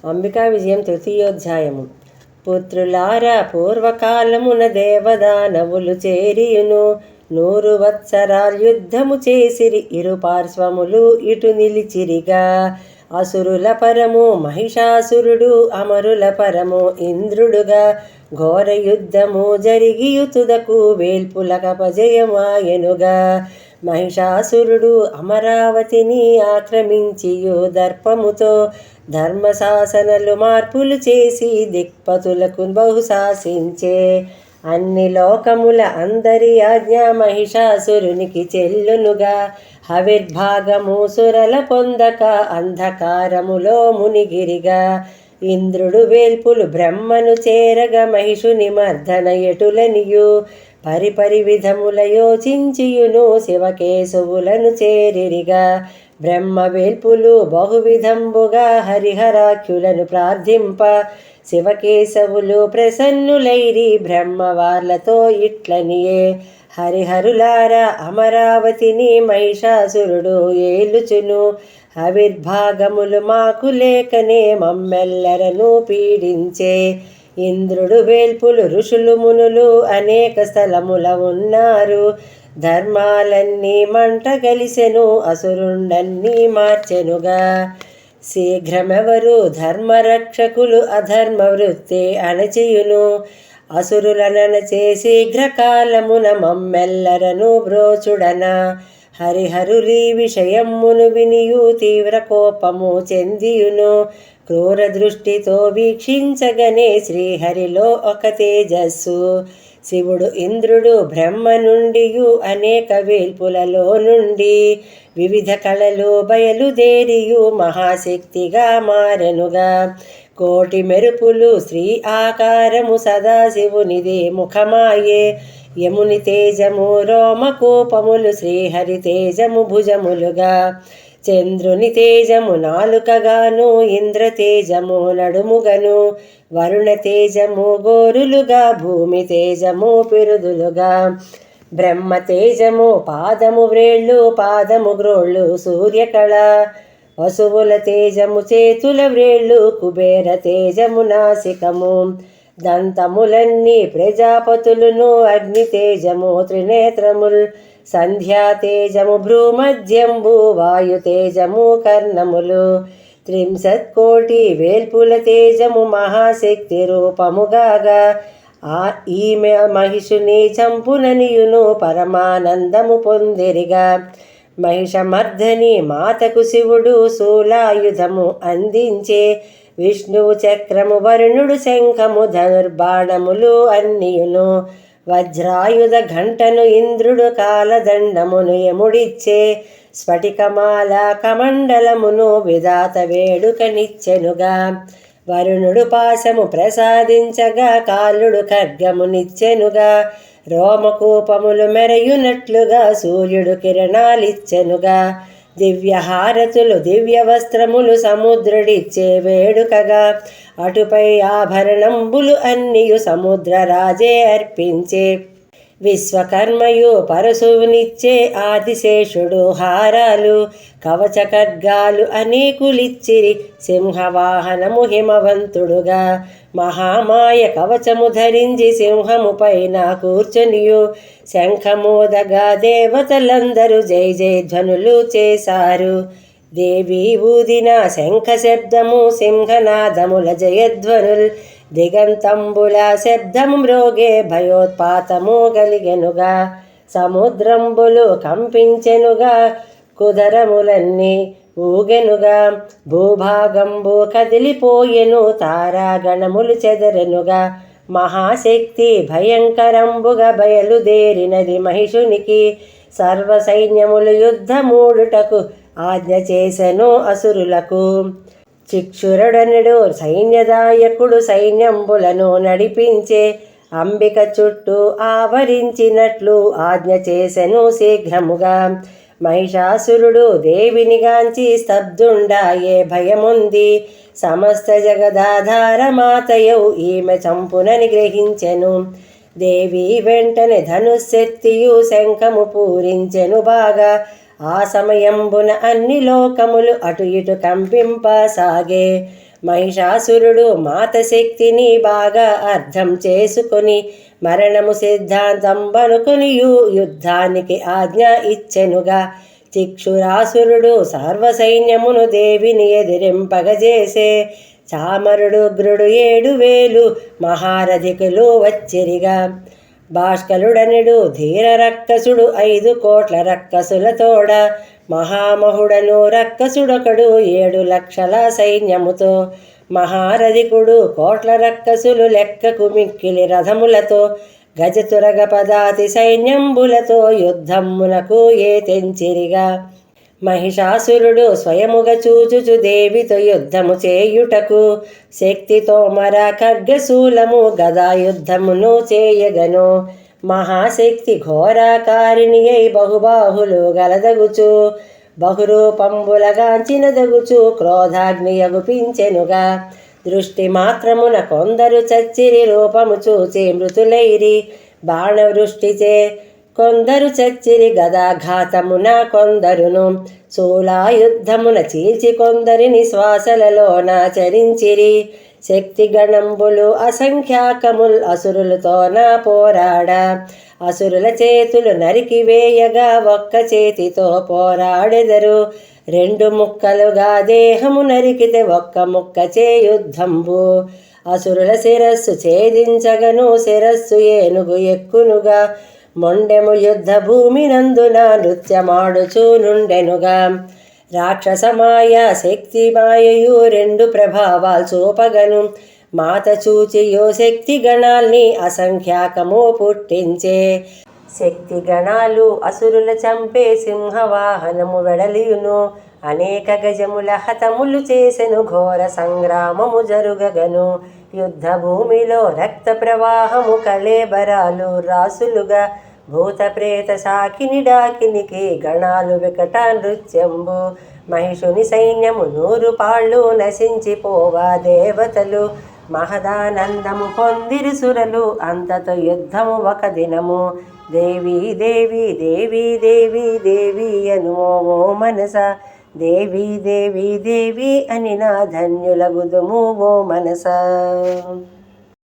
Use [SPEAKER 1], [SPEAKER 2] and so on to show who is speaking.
[SPEAKER 1] అంబికా విజయం తృతీయోధ్యాయము. పుత్రులారా పూర్వకాలమున దేవదానవులు చేరియును 100 వత్సరాల్యుద్ధము చేసిరి. ఇరు పార్శ్వములు ఇటు నిలిచిరిగా. అసురుల పరము మహిషాసురుడు, అమరుల పరము ఇంద్రుడుగా. ఘోర యుద్ధము జరిగియుతుదకు వేల్పులకపజయమాయనుగా. మహిషాసురుడు అమరావతిని ఆక్రమించియు దర్పముతో ధర్మశాసనలు మార్పులు చేసి దిక్పతులకు బహుశాసించే. అన్ని లోకముల అందరి ఆజ్ఞ మహిషాసురునికి చెల్లునుగా. హవిర్భాగము సురల పొందక అంధకారములో మునిగిరిగా. ఇంద్రుడు వేల్పులు బ్రహ్మను చేరగ మహిషుని మర్దన ఎటులనియు పరిపరి విధముల యోచించియును శివకేశవులను చేరిరిగా. బ్రహ్మ వేల్పులు బహువిధంబుగా హరిహరాఖ్యులను ప్రార్థింప శివకేశవులు ప్రసన్నులైరి బ్రహ్మవార్లతో ఇట్లనియే. హరిహరులారా అమరావతిని మహిషాసురుడు ఏలుచును. ఆవిర్భాగములు మాకు లేకనే మమ్మెల్లరను పీడించే. ఇంద్రుడు వేల్పులు ఋషులు మునులు అనేక స్థలముల ఉన్నారు. ధర్మాలన్నీ మంట కలిసెను అసురుండన్నీ మార్చెనుగా. శీఘ్రమెవరు ధర్మరక్షకులు అధర్మ వృత్తి అణచియును. అసురులనచే శీఘ్రకాలమున మమ్మెల్లరను బ్రోచుడన. హరిహరులీ విషయమును వినియు తీవ్ర కోపము చెందియును. క్రూర దృష్టితో వీక్షించగనే శ్రీహరిలో ఒక తేజస్సు. శివుడు ఇంద్రుడు బ్రహ్మ నుండియు అనేక వేల్పులలో నుండి వివిధ కళలు బయలుదేరియు మహాశక్తిగా మారెనుగా. కోటి మెరుపులు శ్రీ ఆకారము సదాశివునిది ముఖమాయే. యముని తేజము రోమకోపములు శ్రీహరి తేజము భుజములుగా. చంద్రుని తేజము నాలుకగాను ఇంద్ర తేజము నడుముగను. వరుణ తేజము గోరులుగా భూమి తేజము పిరుదులుగా. బ్రహ్మ తేజము పాదము వ్రేళ్ళు పాదము గ్రోళ్ళు సూర్యకళ. వసువుల తేజము చేతుల వ్రేళ్ళు కుబేర తేజము నాసికము. దంతములన్నీ ప్రజాపతులును అగ్ని తేజము త్రినేత్రముల్. సంధ్యా తేజము భ్రూమధ్యంబు వాయు తేజము కర్ణములు. 30 కోటి వేల్పుల తేజము మహాశక్తి రూపముగాగా. ఈమె మహిషుని చంపుననియును పరమానందము పొందిరిగా. మహిషమర్ధని మాతకు శివుడు శూలాయుధము అందించే. విష్ణువు చక్రము వరుణుడు శంఖము ధనుర్బాణములు అన్నియును. వజ్రాయుధ ఘంటను ఇంద్రుడు కాలదండమును యముడిచ్చే. స్ఫటికమాల కమండలమును విధాత వేడుకనిచ్చెనుగా. వరుణుడు పాశము ప్రసాదించగా కాలుడు ఖడ్గమునిచ్చెనుగా. రోమకూపములు మెరయునట్లుగా సూర్యుడు కిరణాలిచ్చెనుగా. దివ్యహారతులు దివ్య వస్త్రములు సముద్రుడిచ్చే వేడుకగా. అటుపై ఆభరణంబులు అన్నియు సముద్రరాజే అర్పించే. విశ్వకర్మయు పరశువునిచ్చే ఆదిశేషుడు హారాలు కవచ ఖడ్గాలు అనేకులిచ్చిరి. సింహవాహనము హిమవంతుడుగా. మహామాయ కవచము ధరించి సింహము పైన కూర్చొనియు శంఖమోదగా దేవతలందరూ జై జయ ధ్వనులు చేశారు. దేవి ఊదిన శంఖ శబ్దము సింహనాదముల జయధ్వనుల్. దిగంతంబుల శబ్దము మ్రోగే భయోత్పాతము కలిగెనుగా. సముద్రంబులు కంపించెనుగా కుదరములన్నీ ఊగెనుగా. భూభాగంబు కదిలిపోయెను తారాగణములు చెదరెనుగా. మహాశక్తి భయంకరంబుగా బయలుదేరినది మహిషునికి. సర్వ సైన్యములు యుద్ధమూడుటకు ఆజ్ఞ చేసెను అసురులకు. చిక్షురుడనుడు సైన్యదాయకుడు సైన్యంబులను నడిపించే. అంబిక చుట్టూ ఆవరించినట్లు ఆజ్ఞ చేసెను శీఘ్రముగా. మహిషాసురుడు దేవినిగాంచి స్తబ్దుండాయే భయముంది. సమస్త జగదాధారమాతయౌ ఈమె చంపునని గ్రహించెను. దేవి వెంటనే ధనుస్సెత్తియు శంఖము పూరించెను బాగా. ఆ సమయంబున అన్ని లోకములు అటు ఇటు కంపింపసాగే. మహిషాసురుడు మాత శక్తిని బాగా అర్థం చేసుకొని మరణము సిద్ధాంతం బనుకొని యుద్ధానికి ఆజ్ఞ ఇచ్చెనుగా. చిక్షురాసురుడు సర్వసైన్యమును దేవిని ఎదిరింపగజేసే. చామరుడుగ్రుడు 7,000 మహారథికులు వచ్చిరిగా. భాస్కరుడనుడు ధీర రక్కసుడు 5 కోట్ల రక్కసులతోడ. మహామహుడను రక్కసుడొకడు 7 లక్షల సైన్యముతో. మహారథికుడు కోట్ల రక్కసులు లెక్కకు మిక్కిలి రథములతో. గజతురగ పదాతి సైన్యంబులతో యుద్ధమునకు తెంచిరిగా. మహిషాసురుడు స్వయముగా చూచుచు దేవితో యుద్ధము చేయుటకు శక్తితో మర ఖడ్గశూలము గదాయుద్ధమును చేయగను. మహాశక్తి ఘోరాకారిణి అయి బహుబాహులు గలదగుచు బహురూపంబులగాంచినదగుచు క్రోధాగ్ని యగుపించెనుగా. దృష్టి మాత్రమున కొందరు చచ్చిరి రూపము చూచి మృతులైరి బాణవృష్టిచే. కొందరు చచ్చిరి గదాఘాతమున కొందరును శూలాయుద్ధమున చీల్చి కొందరిని శ్వాసలలోన చరించిరి. శక్తి గణంబులు అసంఖ్యాకముల్ అసురులతోన పోరాడ. అసురుల చేతులు నరికివేయగా ఒక్క చేతితో పోరాడెదరు. 2 ముక్కలుగా దేహము నరికితే ఒక్క ముక్క చేయుద్ధంబు. అసురుల శిరస్సు ఛేదించగను శిరస్సు ఏనుగు ఎక్కునుగా. మొండెము యుద్ధ భూమి నందున నృత్యమాడుచూ నుండెనుగా. రాక్షసమాయ శక్తి మాయయు 2 ప్రభావాలు చూపగను. మాత చూచియో శక్తి గణాల్ని అసంఖ్యాకము పుట్టించే. శక్తి గణాలు అసురుల చంపే సింహవాహనము వెడలియును. అనేక గజముల హతములు చేసెను ఘోర సంగ్రామము జరుగగను. యుద్ధ భూమిలో రక్త ప్రవాహము కళేబరాలు రాసులుగా. భూత ప్రేత సాకిని డాకినికి గణాలు వికట నృత్యంబు. మహిషుని సైన్యము 100 పాళ్ళు నశించిపోవా దేవతలు. మహదానందము పొందిరి సురలు అంతతో యుద్ధము ఒక దినము. దేవి దేవి దేవి దేవి దేవి అనుమో ఓ మనస. దేవి దేవి దేవి అని నా ధన్యులగుదుము ఓ మనస.